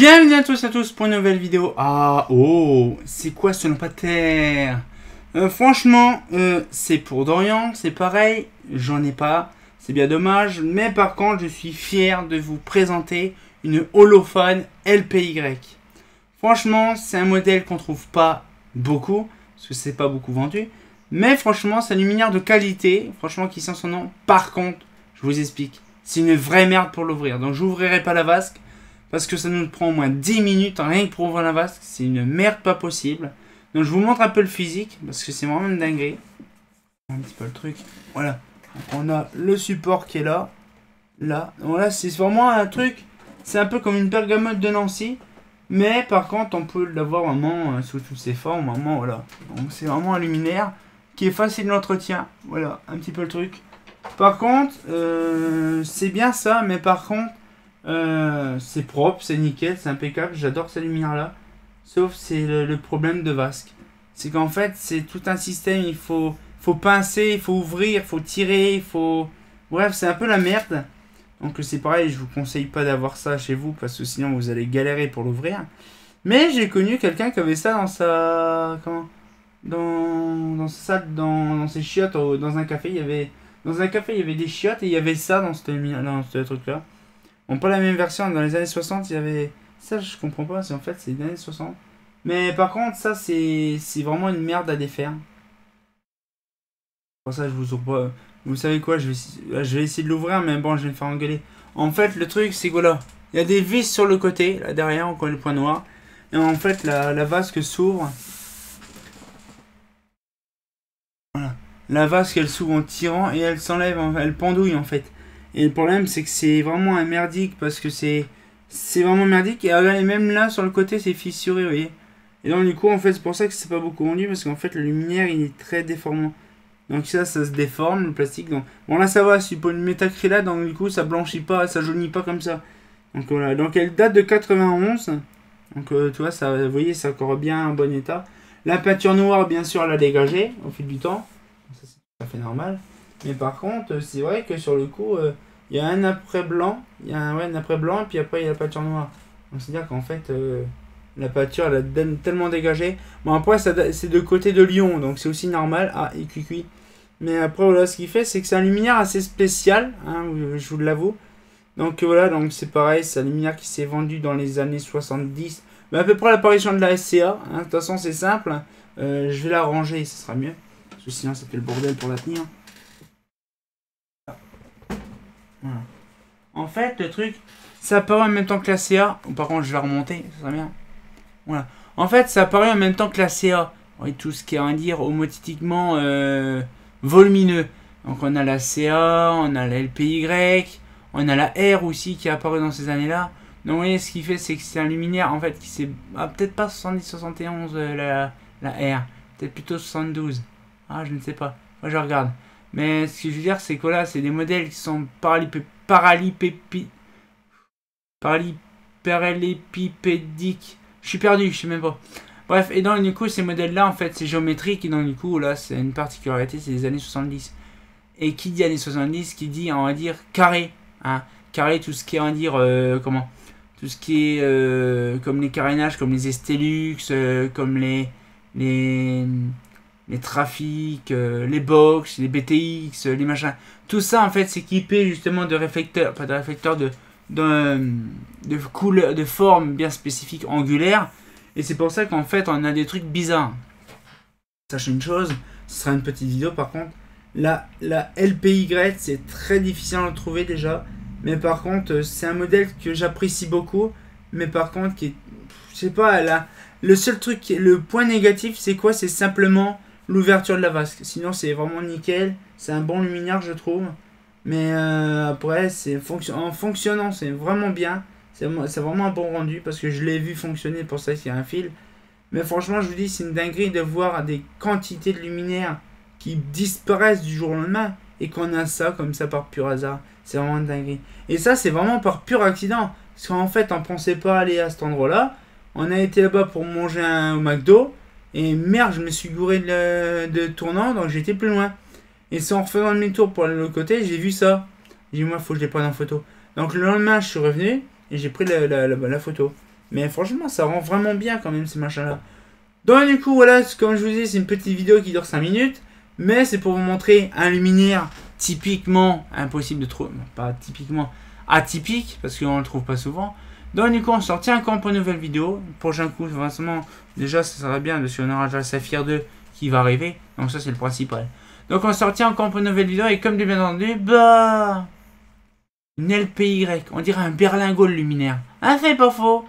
Bienvenue à tous pour une nouvelle vidéo. Ah, oh, c'est quoi ce lampadaire? Franchement, c'est pour Dorian, c'est pareil, j'en ai pas, c'est bien dommage. Mais par contre, je suis fier de vous présenter une holophone LPY. Franchement, c'est un modèle qu'on trouve pas beaucoup, parce que c'est pas beaucoup vendu. Mais franchement, c'est une luminaire de qualité, franchement, qui sent son nom. Par contre, je vous explique, c'est une vraie merde pour l'ouvrir. Donc, j'ouvrirai pas la vasque. Parce que ça nous prend au moins 10 minutes rien que pour ouvrir la vasque. C'est une merde pas possible. Donc je vous montre un peu le physique. Parce que c'est vraiment une dinguerie. Un petit peu le truc. Voilà. Donc, on a le support qui est là. Là. Donc là c'est vraiment un truc. C'est un peu comme une bergamote de Nancy. Mais par contre on peut l'avoir vraiment sous toutes ses formes. Vraiment voilà. Donc c'est vraiment un luminaire qui est facile d'entretien. Voilà. Un petit peu le truc. Par contre c'est bien ça. Mais par contre c'est propre, c'est nickel, c'est impeccable, j'adore ces luminaires là. Sauf c'est le problème de vasque. C'est qu'en fait c'est tout un système, il faut pincer, il faut ouvrir, il faut tirer, il faut... Bref, c'est un peu la merde. Donc c'est pareil, je vous conseille pas d'avoir ça chez vous parce que sinon vous allez galérer pour l'ouvrir. Mais j'ai connu quelqu'un qui avait ça dans sa... Comment dans sa salle, dans ses chiottes, dans un café, il y avait... Dans un café il y avait des chiottes et il y avait ça dans ce truc là. Bon, pas la même version, dans les années 60, il y avait... Ça, je comprends pas, en fait, c'est les années 60. Mais par contre, ça, c'est vraiment une merde à défaire. Pour ça, je vous ouvre... Vous savez quoi, je vais essayer de l'ouvrir, mais bon, je vais me faire engueuler. En fait, le truc, c'est que voilà, il y a des vis sur le côté, là derrière, on connaît le point noir. Et en fait, la vasque s'ouvre. Voilà. La vasque, elle s'ouvre en tirant et elle s'enlève, elle pendouille, en fait. Et le problème, c'est que c'est vraiment un merdique parce que c'est vraiment merdique. Et regardez, même là, sur le côté, c'est fissuré, vous voyez. Et donc, du coup, en fait, c'est pour ça que c'est pas beaucoup vendu parce qu'en fait, le luminaire, il est très déformant. Donc, ça se déforme, le plastique. Donc, bon, là, ça va, c'est pas une métacryla, donc, du coup, ça blanchit pas, ça jaunit pas comme ça. Donc, voilà. Donc, elle date de 91. Donc, tu vois, ça, vous voyez, c'est encore bien en bon état. La peinture noire, bien sûr, elle a dégagé au fil du temps. Ça, c'est tout à fait normal. Mais par contre, c'est vrai que sur le coup, il y a un après blanc, il y a un après blanc, et puis après il y a la peinture noire. Donc c'est-à-dire qu'en fait, la peinture, elle a tellement dégagé. Bon, après, c'est de côté de Lyon, donc c'est aussi normal. Ah, et cuicui. Mais après, voilà, ce qu'il fait, c'est que c'est un luminaire assez spécial, hein, je vous l'avoue. Donc voilà, donc c'est pareil, c'est un luminaire qui s'est vendu dans les années 70. Mais à peu près l'apparition de la SCA. Hein. De toute façon, c'est simple. Je vais la ranger, ce sera mieux. Parce que sinon, ça fait le bordel pour la tenir. Voilà. En fait, le truc, ça apparaît en même temps que la CA. Par contre, je vais remonter, ça serait bien. Voilà. En fait, ça apparaît en même temps que la CA. Et tout ce qui est, on va dire, homotypiquement volumineux. Donc, on a la CA, on a la LPY, on a la R aussi qui est apparue dans ces années-là. Donc, vous voyez, ce qui fait, c'est que c'est un luminaire, en fait, qui s'est... Ah, peut-être pas 70-71, la R. Peut-être plutôt 72. Ah, je ne sais pas. Moi, je regarde. Mais ce que je veux dire, c'est que là, c'est des modèles qui sont parallélépipédiques. Je suis perdu, je sais même pas. Bref, et donc du coup, ces modèles-là, en fait, c'est géométrique. Et donc du coup, là, c'est une particularité, c'est les années 70. Et qui dit années 70, qui dit, on va dire, carré. Hein, carré, tout ce qui est, on va dire, comment? Tout ce qui est comme les carénages, comme les Estelux, comme les trafics, les box, les BTX, les machins. Tout ça, en fait, c'est équipé justement de réflecteurs, pas de réflecteurs, de couleurs, de formes bien spécifiques, angulaires. Et c'est pour ça qu'en fait, on a des trucs bizarres. Sachez une chose, ce sera une petite vidéo par contre. La LPY, c'est très difficile à le trouver déjà. Mais par contre, c'est un modèle que j'apprécie beaucoup. Mais par contre, qui est, je sais pas, le seul truc, le point négatif, c'est quoi? C'est simplement l'ouverture de la vasque. Sinon, c'est vraiment nickel. C'est un bon luminaire, je trouve. Mais après, en fonctionnant, c'est vraiment bien. C'est vraiment un bon rendu parce que je l'ai vu fonctionner. Pour ça, qu'il y a un fil. Mais franchement, je vous dis, c'est une dinguerie de voir des quantités de luminaires qui disparaissent du jour au lendemain. Et qu'on a ça comme ça par pur hasard. C'est vraiment une dinguerie. Et ça, c'est vraiment par pur accident. Parce qu'en fait, on pensait pas aller à cet endroit-là. On a été là-bas pour manger au McDo. Et merde, je me suis gouré de tournant, donc j'étais plus loin. Et c'est en refaisant demi-tour pour aller de l'autre côté, j'ai vu ça. J'ai dit, moi, faut que je les prenne en photo. Donc le lendemain, je suis revenu et j'ai pris la photo. Mais franchement, ça rend vraiment bien quand même ces machins-là. Donc du coup, voilà, comme je vous dis, c'est une petite vidéo qui dure 5 minutes. Mais c'est pour vous montrer un luminaire typiquement impossible de trouver. Pas typiquement atypique, parce qu'on ne le trouve pas souvent. Donc du coup, on sort encore pour une nouvelle vidéo. Prochain coup, vraiment, déjà, ça serait bien, parce qu'on aura déjà le Saphir 2 qui va arriver. Donc ça, c'est le principal. Donc on sort encore pour une nouvelle vidéo. Et comme de bien entendu, bah... une LPY. On dirait un berlingot le luminaire. Ah, c'est pas faux.